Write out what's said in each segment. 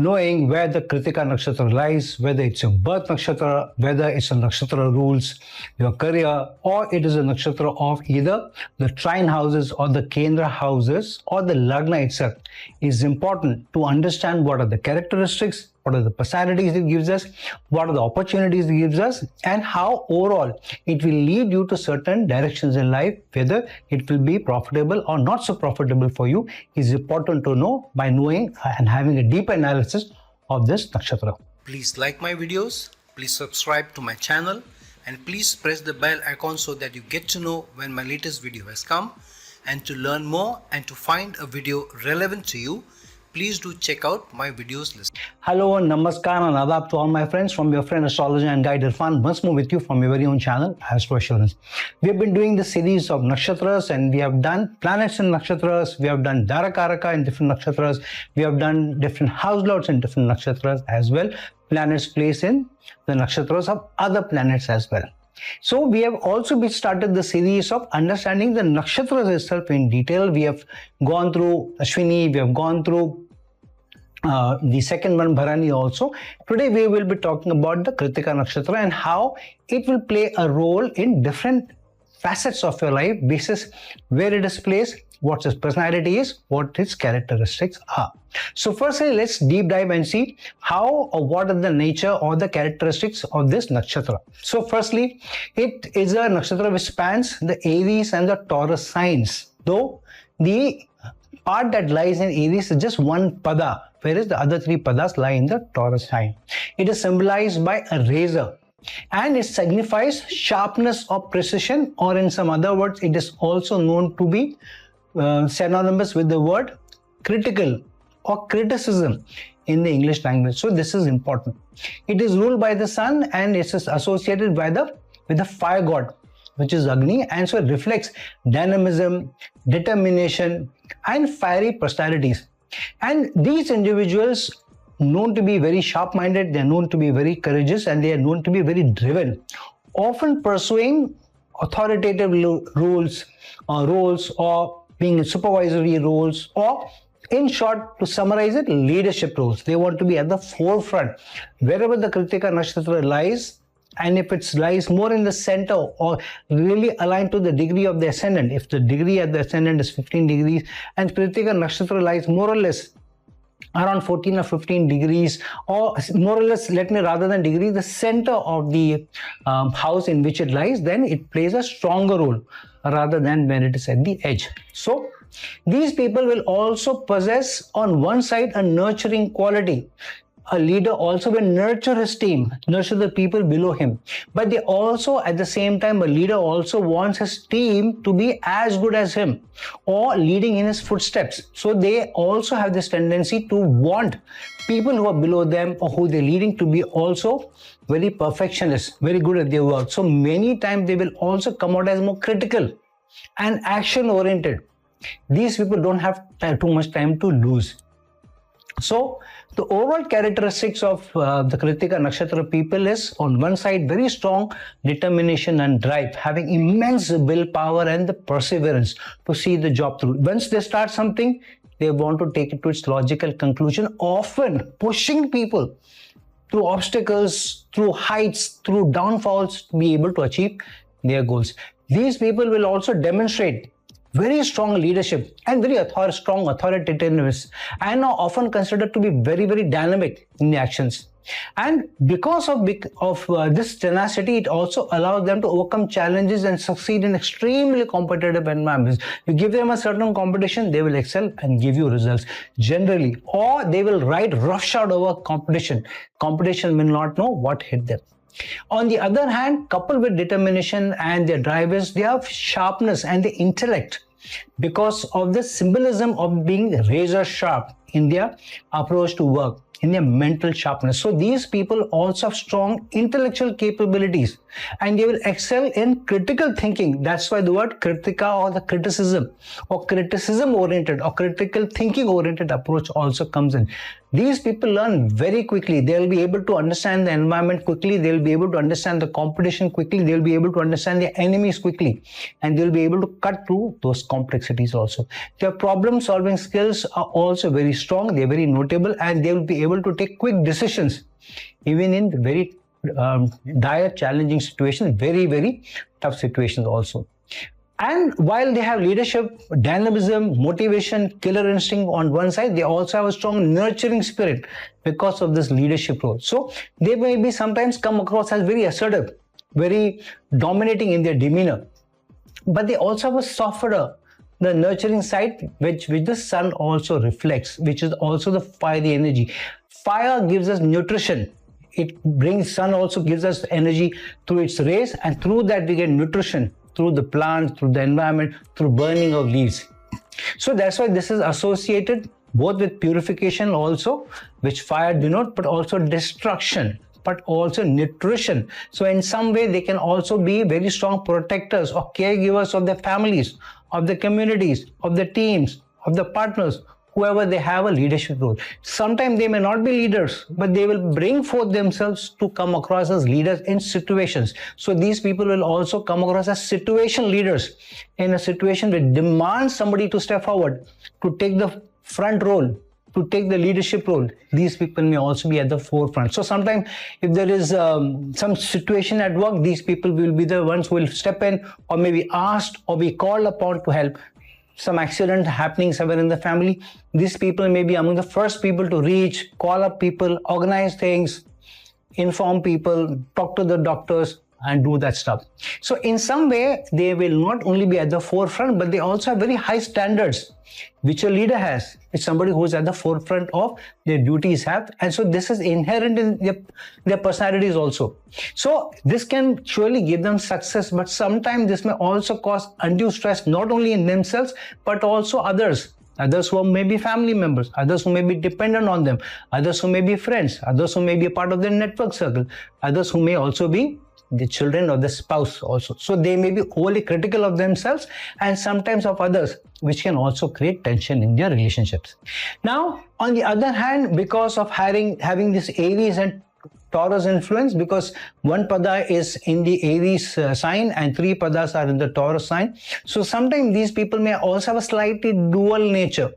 knowing where the Krittika nakshatra lies, whether it's your birth nakshatra, whether it's a nakshatra rules your career, or it is a nakshatra of either the trine houses or the kendra houses or the lagna itself, is important to understand what are the characteristics, what are the personalities it gives us, what are the opportunities it gives us, and how overall it will lead you to certain directions in life. Whether it will be profitable or not so profitable for you is important to know by knowing and having a deep analysis of this nakshatra. Please like my videos, please subscribe to my channel, and please press the bell icon so that you get to know when my latest video has come. And to learn more and to find a video relevant to you, please do check out my videos list. Hello and namaskar and adab to all my friends from your friend astrologer and guide Irfan, once more with you from your very own channel, Astro Assurance. We have been doing the series of nakshatras, and we have done planets in nakshatras, we have done Darakaraka in different nakshatras, we have done different house lords in different nakshatras as well, planets placed in the nakshatras of other planets as well. So we have also started the series of understanding the nakshatras itself in detail. We have gone through Ashwini, we have gone through the second one, Bharani also. Today we will be talking about the Krittika nakshatra and how it will play a role in different facets of your life basis where it is placed, what its personality is, what its characteristics are. So firstly, let's deep dive and see how or what are the nature or the characteristics of this nakshatra. So firstly, it is a nakshatra which spans the Aries and the Taurus signs, though the part that lies in Aries is just one pada, whereas the other three padas lie in the Taurus sign. It is symbolized by a razor, and it signifies sharpness or precision, or in some other words, it is also known to be synonymous with the word critical or criticism in the English language. So this is important. It is ruled by the sun, and it is associated with the fire god, which is Agni, and so it reflects dynamism, determination, and fiery personalities. And these individuals known to be very sharp-minded, they are known to be very courageous, and they are known to be very driven, often pursuing authoritative roles or being in supervisory roles, or in short, to summarize it, leadership roles. They want to be at the forefront wherever the Krittika nakshatra lies. And if it lies more in the center or really aligned to the degree of the ascendant, if the degree at the ascendant is 15 degrees and Krittika nakshatra lies more or less around 14 or 15 degrees, or more or less, rather than degree, the center of the house in which it lies, then it plays a stronger role rather than when it is at the edge. So these people will also possess on one side a nurturing quality. A leader also will nurture his team, nurture the people below him. But they also, at the same time, a leader also wants his team to be as good as him or leading in his footsteps. So they also have this tendency to want people who are below them or who they're leading to be also very perfectionist, very good at their work. So many times they will also come out as more critical and action oriented. These people don't have too much time to lose. So the overall characteristics of the Krittika nakshatra people is, on one side, very strong determination and drive, having immense willpower and the perseverance to see the job through. Once they start something, they want to take it to its logical conclusion, often pushing people through obstacles, through heights, through downfalls to be able to achieve their goals. These people will also demonstrate very strong leadership and very strong authoritativeness, and are often considered to be very, very dynamic in the actions. And because of this tenacity, it also allows them to overcome challenges and succeed in extremely competitive environments. You give them a certain competition, they will excel and give you results generally, or they will ride roughshod over competition. Competition will not know what hit them. On the other hand, coupled with determination and their drive is their sharpness and the intellect, because of the symbolism of being razor sharp in their approach to work, in their mental sharpness. So these people also have strong intellectual capabilities, and they will excel in critical thinking. That's why the word Krittika, or the criticism, or criticism oriented or critical thinking oriented approach also comes in. These people learn very quickly. They'll be able to understand the environment quickly. They'll be able to understand the competition quickly. They'll be able to understand their enemies quickly. And they'll be able to cut through those complexities also. Their problem solving skills are also very strong. They're very notable, and they'll be able to take quick decisions, even in very dire, challenging situations, very, very tough situations also. And while they have leadership, dynamism, motivation, killer instinct on one side, they also have a strong nurturing spirit because of this leadership role. So they may be sometimes come across as very assertive, very dominating in their demeanor, but they also have a softer, the nurturing side, which the sun also reflects, which is also the fiery energy. Fire gives us nutrition. It brings, sun also gives us energy through its rays, and through that we get nutrition through the plants, through the environment, through burning of leaves. So that's why this is associated both with purification also, which fire denotes, but also destruction, but also nutrition. So in some way they can also be very strong protectors or caregivers of their families, of the communities, of the teams, of the partners, whoever they have a leadership role. Sometimes they may not be leaders, but they will bring forth themselves to come across as leaders in situations. So these people will also come across as situation leaders in a situation that demands somebody to step forward, to take the front role, to take the leadership role. These people may also be at the forefront. So sometimes if there is some situation at work, these people will be the ones who will step in, or maybe asked or be called upon to help. Some accident happening somewhere in the family, these people may be among the first people to reach, call up people, organize things, inform people, talk to the doctors, and do that stuff. So in some way, they will not only be at the forefront, but they also have very high standards, which a leader has. It's somebody who's at the forefront of their duties have. And so this is inherent in their personalities also. So this can surely give them success, but sometimes this may also cause undue stress, not only in themselves, but also others who may be family members, others who may be dependent on them, others who may be friends, others who may be a part of their network circle, others who may also be the children or the spouse also. So they may be overly critical of themselves and sometimes of others, which can also create tension in their relationships. Now, on the other hand, because of having this Aries and Taurus influence, because one pada is in the Aries sign and 3 padas are in the Taurus sign. So sometimes these people may also have a slightly dual nature.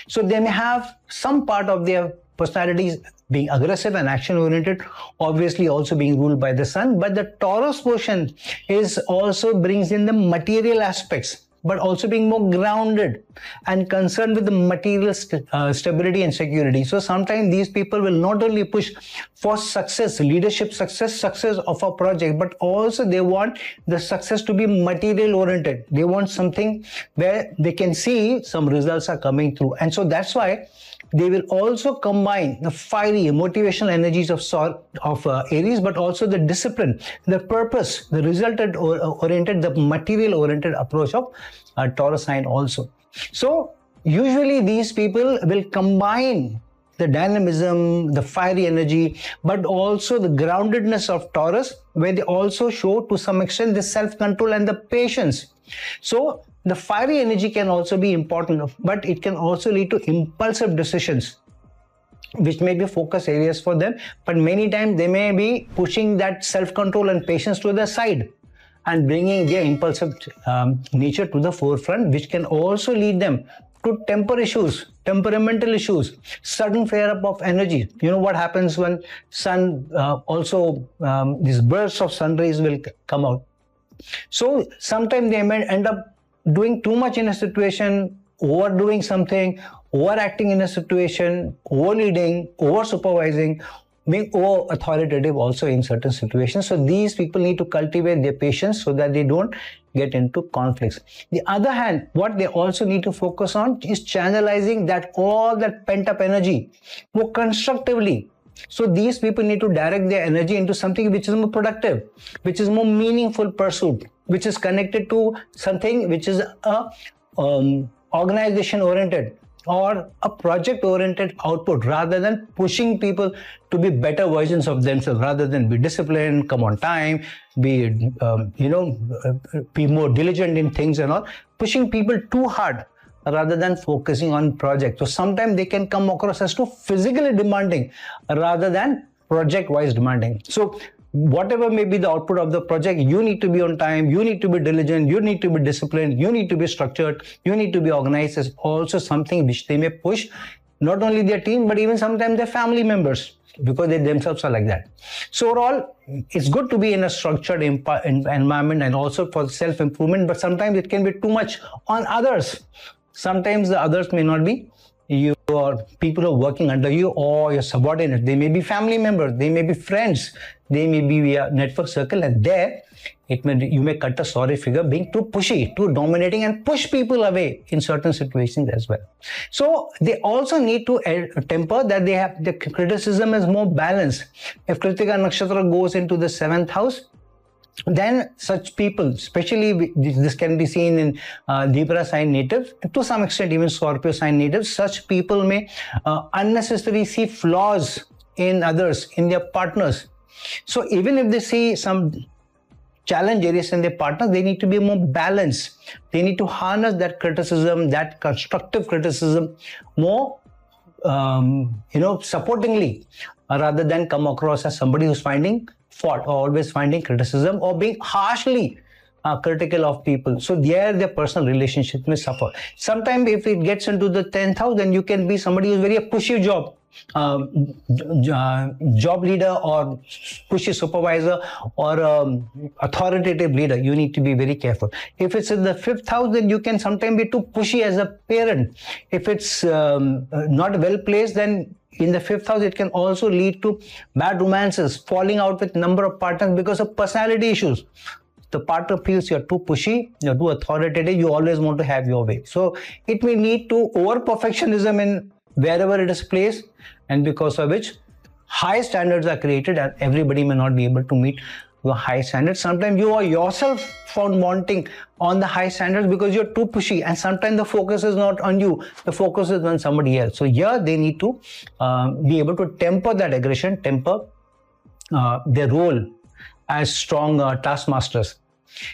So they may have some part of their personalities being aggressive and action-oriented, obviously also being ruled by the sun. But the Taurus portion is also brings in the material aspects, but also being more grounded and concerned with the material stability and security. So sometimes these people will not only push for success, leadership success of a project, but also they want the success to be material oriented. They want something where they can see some results are coming through. And so that's why they will also combine the fiery motivational energies of Aries, but also the discipline, the purpose, the result-oriented, the material-oriented approach of Taurus sign also. So usually these people will combine the dynamism, the fiery energy, but also the groundedness of Taurus, where they also show to some extent the self-control and the patience. So the fiery energy can also be important, but it can also lead to impulsive decisions, which may be focus areas for them. But many times they may be pushing that self-control and patience to the side and bringing their impulsive nature to the forefront, which can also lead them to temper issues, temperamental issues, sudden flare up of energy. You know what happens when sun these bursts of sun rays will come out. So sometimes they may end up doing too much in a situation, overdoing something, overacting in a situation, overleading, over-supervising, being over-authoritative also in certain situations. So these people need to cultivate their patience so that they don't get into conflicts. The other hand, what they also need to focus on is channelizing all that pent-up energy more constructively. So these people need to direct their energy into something which is more productive, which is more meaningful pursuit, which is connected to something which is organization oriented or a project oriented output, rather than pushing people to be better versions of themselves, rather than be disciplined, come on time, be more diligent in things and all. Pushing people too hard rather than focusing on project. So sometimes they can come across as too physically demanding rather than project-wise demanding. So whatever may be the output of the project, you need to be on time, you need to be diligent, you need to be disciplined, you need to be structured, you need to be organized is also something which they may push not only their team, but even sometimes their family members, because they themselves are like that. So overall, it's good to be in a structured environment and also for self-improvement, but sometimes it can be too much on others. Sometimes the others may not be your people who are working under you or your subordinates. They may be family members, they may be friends, they may be a network circle, and there you may cut a sorry figure being too pushy, too dominating, and push people away in certain situations as well. So they also need to temper that they have the criticism is more balanced. If Krittika nakshatra goes into the 7th house, then such people, especially this can be seen in Libra sign natives, to some extent even Scorpio sign natives, such people may unnecessarily see flaws in others, in their partners. So even if they see some challenge areas in their partners, they need to be more balanced. They need to harness that criticism, that constructive criticism more supportingly, rather than come across as somebody who's finding fault or always finding criticism or being harshly critical of people. So there their personal relationship may suffer. Sometimes if it gets into the 10th house, then you can be somebody who's very a pushy job leader or pushy supervisor or authoritative leader. You need to be very careful. If it's in the 5th house, then you can sometimes be too pushy as a parent. If it's not well placed, then in the 5th house, it can also lead to bad romances, falling out with number of partners because of personality issues. The partner feels you're too pushy, you're too authoritative, you always want to have your way. So it may lead to over perfectionism in wherever it is placed, and because of which high standards are created and everybody may not be able to meet your high standards. Sometimes you are yourself found wanting on the high standards because you're too pushy, and sometimes the focus is not on you, the focus is on somebody else. So here they need to be able to temper that aggression, temper their role as strong taskmasters.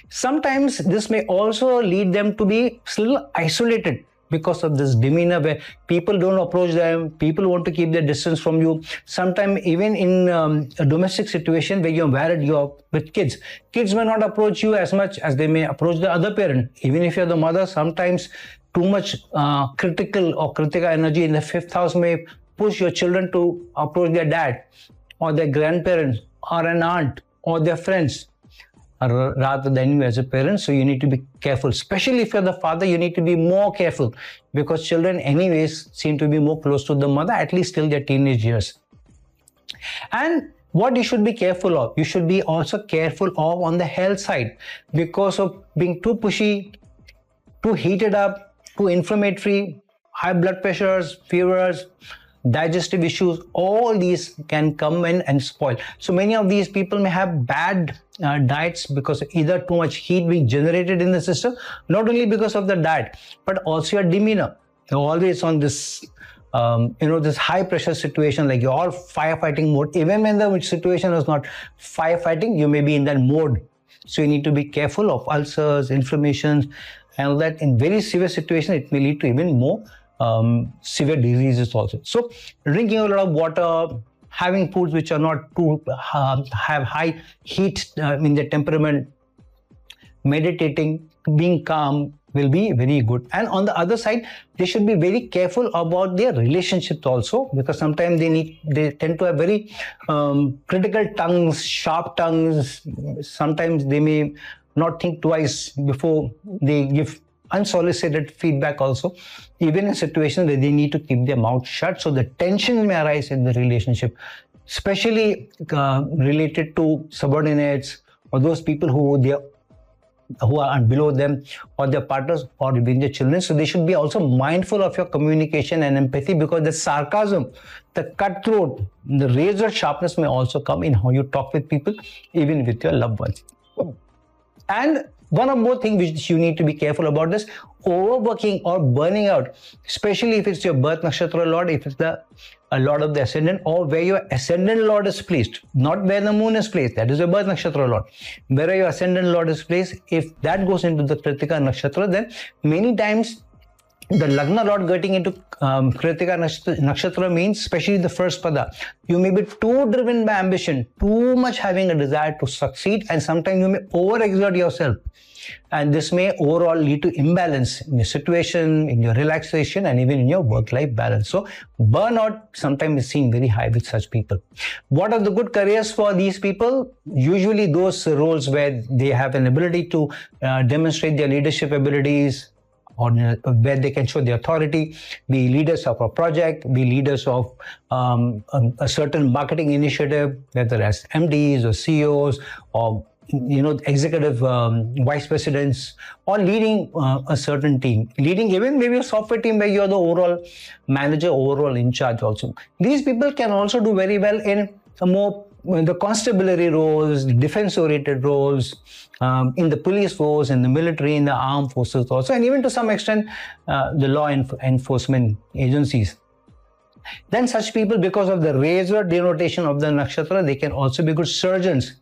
Sometimes this may also lead them to be still isolated because of this demeanor where people don't approach them, people want to keep their distance from you. Sometimes even in a domestic situation where you're married, you're with kids, kids may not approach you as much as they may approach the other parent. Even if you're the mother, sometimes too much critical or Kritika energy in the 5th house may push your children to approach their dad or their grandparents or an aunt or their friends rather than you as a parent. So you need to be careful, especially if you're the father. You need to be more careful because children anyways seem to be more close to the mother, at least till their teenage years. And what you should be careful of, you should be also careful of on the health side, because of being too pushy, too heated up, too inflammatory, high blood pressures, fevers, digestive issues, all these can come in and spoil. So many of these people may have bad diets because either too much heat being generated in the system, not only because of the diet, but also your demeanor. You're always on this, this high pressure situation, like you're all firefighting mode. Even when the situation is not firefighting, you may be in that mode. So you need to be careful of ulcers, inflammations, and that in very severe situation, it may lead to even more severe diseases also. So drinking a lot of water, having foods which are not too have high heat in their temperament, meditating, being calm will be very good. And on the other side, they should be very careful about their relationships also, because sometimes they tend to have very critical tongues, sharp tongues. Sometimes they may not think twice before they give unsolicited feedback also, even in situations where they need to keep their mouth shut. So the tension may arise in the relationship, especially related to subordinates or those people who are below them or their partners or even their children. So they should be also mindful of your communication and empathy, because the sarcasm, the cutthroat, the razor sharpness may also come in how you talk with people, even with your loved ones. And one of more things which you need to be careful about is overworking or burning out, especially if it's your birth nakshatra lord, if it's a lord of the ascendant, or where your ascendant lord is placed, not where the moon is placed, that is your birth nakshatra lord. Where your ascendant lord is placed, if that goes into the Krittika nakshatra, then many times the Lagna Lord getting into Kritika Nakshatra means, especially the first pada, you may be too driven by ambition, too much having a desire to succeed, and sometimes you may overexert yourself. And this may overall lead to imbalance in your situation, in your relaxation, and even in your work-life balance. So burnout sometimes is seen very high with such people. What are the good careers for these people? Usually those roles where they have an ability to demonstrate their leadership abilities, or where they can show the authority, be leaders of a project, be leaders of a certain marketing initiative, whether as MDs or CEOs or executive vice presidents, or leading a certain team, leading even maybe a software team where you're the overall manager, overall in charge also. These people can also do very well in a more the constabulary roles, defense-oriented roles, in the police force, in the military, in the armed forces also, and even to some extent the law enforcement agencies. Then such people, because of the razor denotation of the nakshatra, they can also be good surgeons,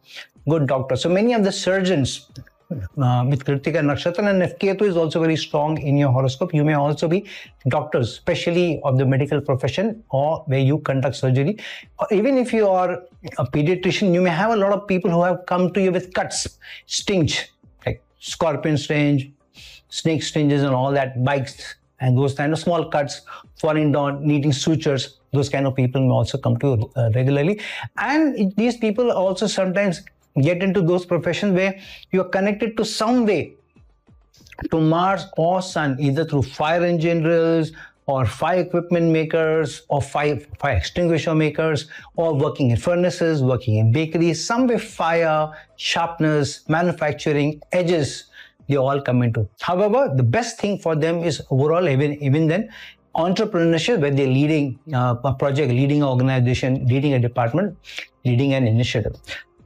good doctors. So many of the surgeons with Kritika Nakshatra, and if Ketu is also very strong in your horoscope, you may also be doctors, especially of the medical profession or where you conduct surgery. Or even if you are a pediatrician, you may have a lot of people who have come to you with cuts, stings, like scorpion sting, snake stings and all that, bites, and those kind of small cuts, falling down, needing sutures. Those kind of people may also come to you regularly. And these people also sometimes get into those professions where you are connected to some way to Mars or Sun, either through fire engineers or fire equipment makers or fire extinguisher makers, or working in furnaces, working in bakeries, some way fire, sharpness, manufacturing, edges, they all come into. However, the best thing for them is overall, even then, entrepreneurship, where they're leading a project, leading an organization, leading a department, leading an initiative.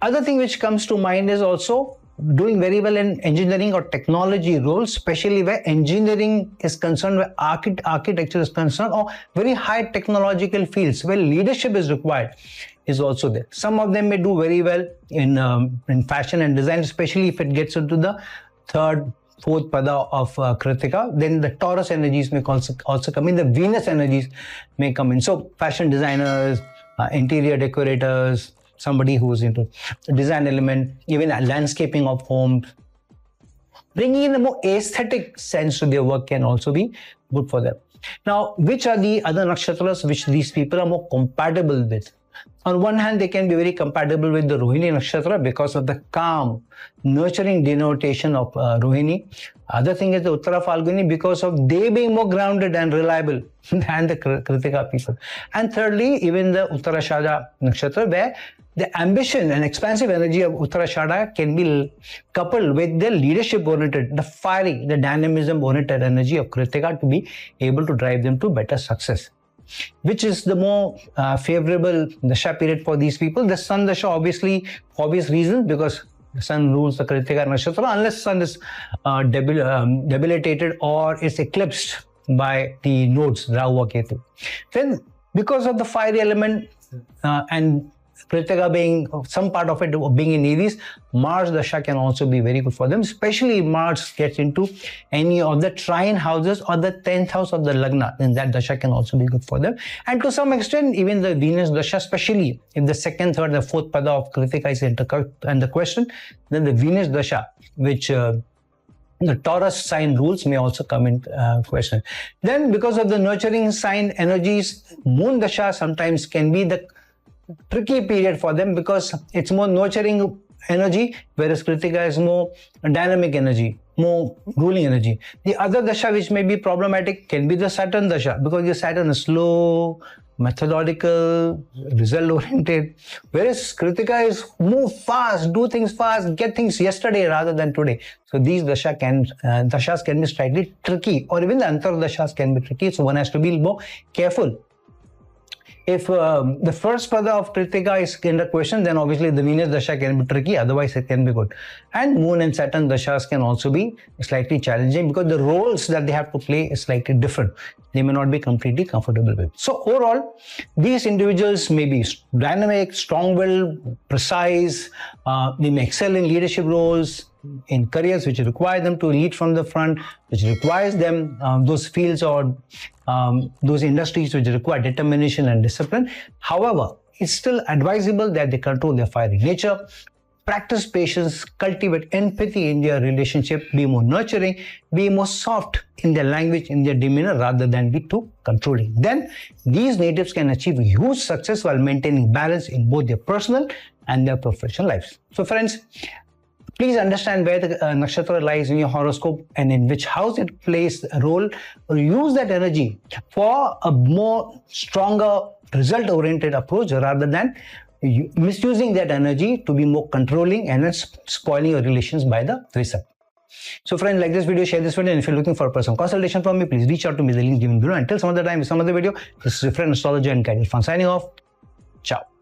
Other thing which comes to mind is also doing very well in engineering or technology roles, especially where engineering is concerned, where architecture is concerned, or very high technological fields where leadership is required, is also there. Some of them may do very well in fashion and design, especially if it gets into the third, fourth pada of Kritika. Then the Taurus energies may also come in, the Venus energies may come in. So fashion designers, interior decorators, somebody who's into design element, even landscaping of homes, bringing in a more aesthetic sense to their work can also be good for them. Now, which are the other nakshatras which these people are more compatible with? On one hand, they can be very compatible with the Rohini nakshatra because of the calm, nurturing denotation of Rohini. Other thing is the Uttara Falguni because of they being more grounded and reliable than the Kritika people. And thirdly, even the Uttarashada nakshatra, where the ambition and expansive energy of Uttarashada can be coupled with the leadership-oriented, the fiery, the dynamism-oriented energy of Kritika to be able to drive them to better success. Which is the more favorable Dasha period for these people? The Sun Dasha, obviously, for obvious reasons, because the Sun rules the Kritika Nakshatra, unless Sun is debilitated or is eclipsed by the nodes, Rahu or Ketu. Then, because of the fiery element and Kritika being some part of it being in Aries, Mars Dasha can also be very good for them, especially if Mars gets into any of the trine houses or the 10th house of the Lagna, then that Dasha can also be good for them. And to some extent, even the Venus Dasha, especially if the second, third, and fourth pada of Kritika is and the question, then the Venus Dasha, which the Taurus sign rules, may also come in question. Then because of the nurturing sign energies, Moon Dasha sometimes can be the tricky period for them because it's more nurturing energy, whereas Kritika is more dynamic energy, more ruling energy. The other Dasha which may be problematic can be the Saturn Dasha, because your Saturn is slow, methodical, result-oriented, whereas Kritika is move fast, do things fast, get things yesterday rather than today. So these Dashas can be slightly tricky, or even the Antar Dashas can be tricky, so one has to be more careful. If the first pada of Kritika is in the question, then obviously the Venus Dasha can be tricky, otherwise it can be good. And Moon and Saturn Dashas can also be slightly challenging because the roles that they have to play is slightly different. They may not be completely comfortable with. So overall, these individuals may be dynamic, strong-willed, precise, they may excel in leadership roles, in careers which require them to lead from the front, which requires them those fields or those industries which require determination and discipline. However, it's still advisable that they control their fiery nature, practice patience, cultivate empathy in their relationship, be more nurturing, be more soft in their language, in their demeanor, rather than be too controlling. Then these natives can achieve huge success while maintaining balance in both their personal and their professional lives. So friends, please understand where the nakshatra lies in your horoscope and in which house it plays a role, or use that energy for a more stronger result-oriented approach rather than misusing that energy to be more controlling and then spoiling your relations by the result. So friends, like this video, share this video, and if you're looking for a personal consultation from me, please reach out to me, the link given below. Until some other time with some other video, this is your friend astrologer and guide Irfan signing off. Ciao.